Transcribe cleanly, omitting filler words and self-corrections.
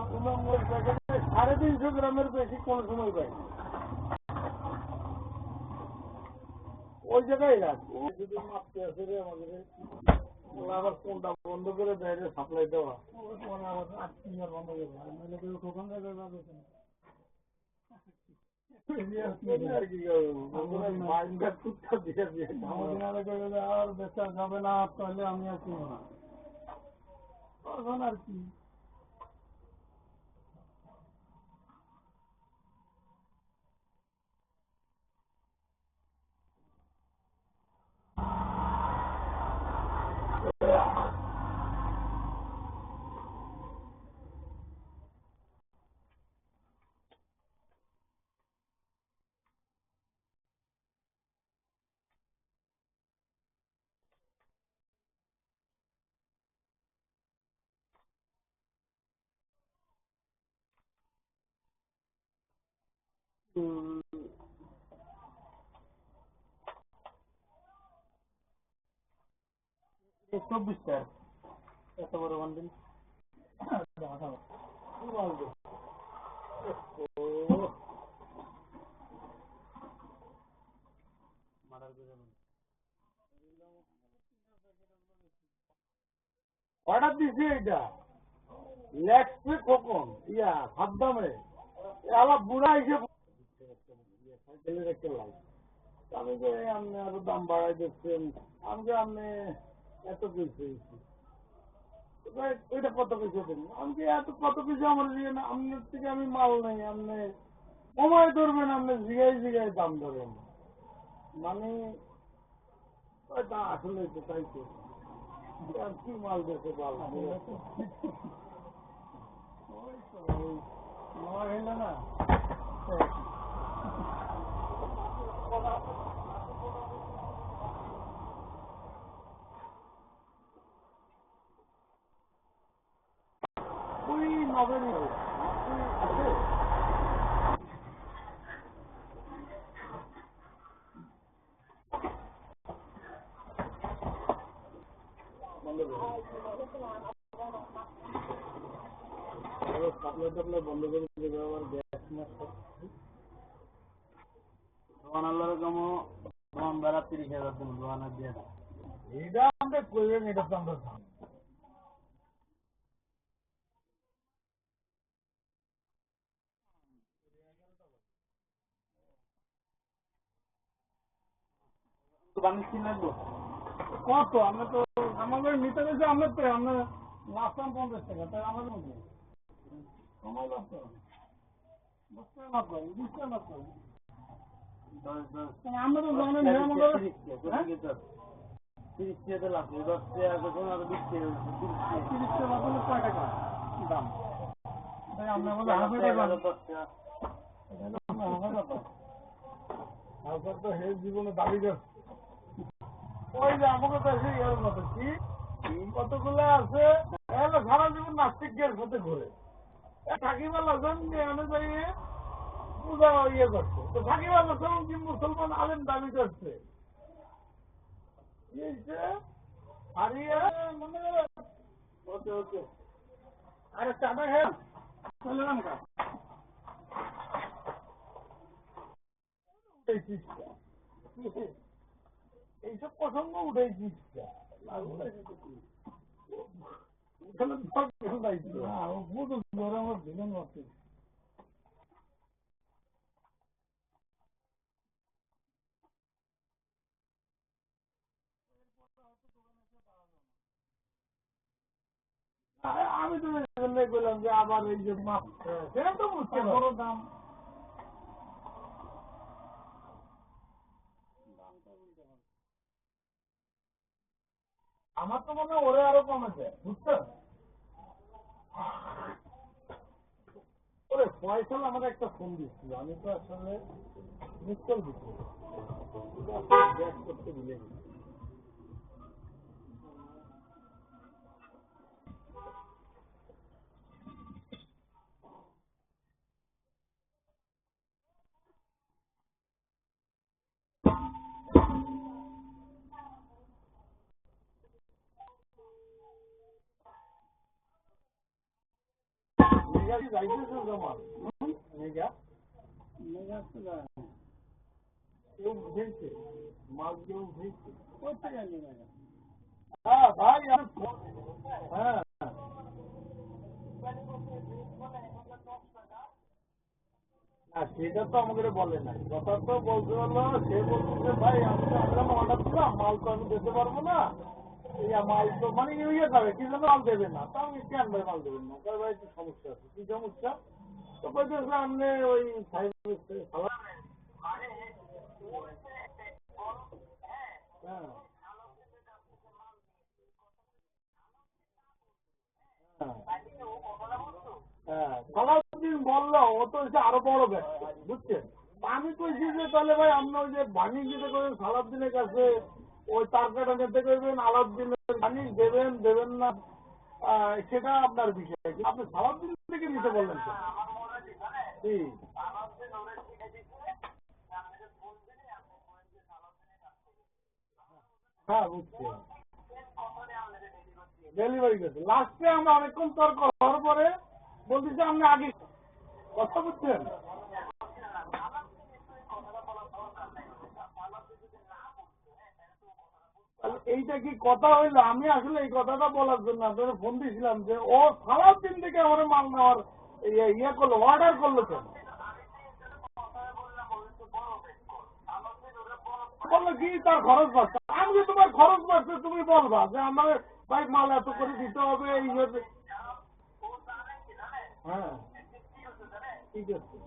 নম্বর প্যাকেটে 350 গ্রামের বেশি কোন সময় পাই ওই জায়গায় রাখ যদি মাপতে আসে রে আমাদের আবার কোনটা বন্ধ করে দেয় সাপ্লাই দেওয়া আবার আত্মীয় বন্ধ করে দেয় টোকন জায়গায় যাবে আর বেচা যাবে না তাহলে আমি আর কিনবো না তখন আর কি চব্বিশটা এত বড় বান্ডিল অর্ডার দিছি এইটা লেগসে কখন ইয়া সাবধানে আবার বুড়া হিসেবে সাইকেলের একটা লাইট আমি যে আপনি আরো দাম বাড়াই দিচ্ছেন আমি যে আপনি এত কিছু এটা কত কিছু দিন আমি যে এত কত কিছু আমার দিয়ে না আপনার থেকে আমি মাল নেই আপনি সময় ধরবেন আপনি জিগাই জিগাই দাম ধরেন মানে তা আসলে তো তাই তো আর কি মাল দিতে পারবো হইল না ওই নভেরই আছে সাপ্লাই টাপ্লাই বন্ধ করে দেবে আবার গ্যাস মাস দোকান আল্লাহর কামো দোকান ভাড়া 30,000 দিন দোকানের দিয়ে এটা আমরা করবেন এটা তো আমরা কত আমরা তো আমাদের নিতে গেছে আমরা তো আমরা লাস্টাম 50 টাকা তাই আমাদের মধ্যে সময় লাগতো 10 টাকা লাভ করি 20 টাকা লাভ করি আমরা তো দোকানে নিয়ম করে 30 টাকা লাভ 10 টাকা যখন আর 20 টাকা 30 টাকা লাভ হলে কয় টাকা দাম তাই আমরা বলে হাফে টাকা হাফে তো হেজ জীবনে দাবি করছে ওই যে আমাকে কাছে ইয়ার মতো কি কতগুলো আছে সারা জীবন নাস্তিকের সাথে ঘুরে সাকিব আল হাসান যে অনুযায়ী পূজা ইয়ে করছে তো সাকিব আল হাসান কি মুসলমান আলেম দাবি করছে হারিয়ে মানে ওকে ওকে আরে চাটা হ্যাঁ চলে না এইসব প্রসঙ্গ উঠেছিস আমার জীবন আছে আমি তো বললাম যে আবার এই যে মাছ সেটা তো বুঝতে বড় দাম আমার তো মনে হয় ওরে আরো কমেছে বুঝছেন ওরে ফয়সাল আমাকে একটা ফোন দিচ্ছিল আমি তো আসলে মিস কল দিচ্ছি ব্যাক করতে ভুলে গেছি মেঘা কি যাইতেছে জমা মেঘা কেউ উঠেছে মাছ কেউ উঠেছে হ্যাঁ ভাই হ্যাঁ না সেটা তো আমাকে বলে নাই কথা তো বলতে হলো সে বলছে ভাই আমি তো আসলাম অর্ডার দিলাম মাল তো আমি দিতে পারবো না মাল তো মানে ইয়ে যাবে কি জন্য মাল দেবে না তা আমি কেন ভাই মাল দেবেন না তাই ভাই একটু সমস্যা আছে কি সমস্যা তো বলতেছে আপনি ওই হ্যাঁ হ্যাঁ সালাউদ্দিন বললো ও তো হচ্ছে আরো বড় ব্যক্তি বুঝছেন আমি কইছি যে তাহলে ভাই আপনি ওই যে বাণী দিতে করবেন সালাউদ্দিনের কাছে ওই তার কাটা নিতে করবেন আলাউদ্দিনের বাণী দেবেন দেবেন না সেটা আপনার বিষয় আপনি সালাউদ্দিন থেকে নিতে বললেন তো কি হ্যাঁ বুঝছি ডেলিভারি গেছে লাস্টে আমরা অনেকক্ষণ তর্ক হওয়ার পরে বলতেছি আপনি আগে কথা বুঝছেন এইটা কি কথা হইলো আমি আসলে এই কথাটা বলার জন্য আপনাদের ফোন দিয়েছিলাম যে ও সালাউদ্দিন থেকে আমার মাল নেওয়ার ইয়ে করলো অর্ডার করলো কেন বললো কি তার খরচ বাড়ছে আমি যে তোমার খরচ বাড়ছে তুমি বলবা যে আমার ভাই মাল এত করে দিতে হবে এই হ্যাঁ ঠিক আছে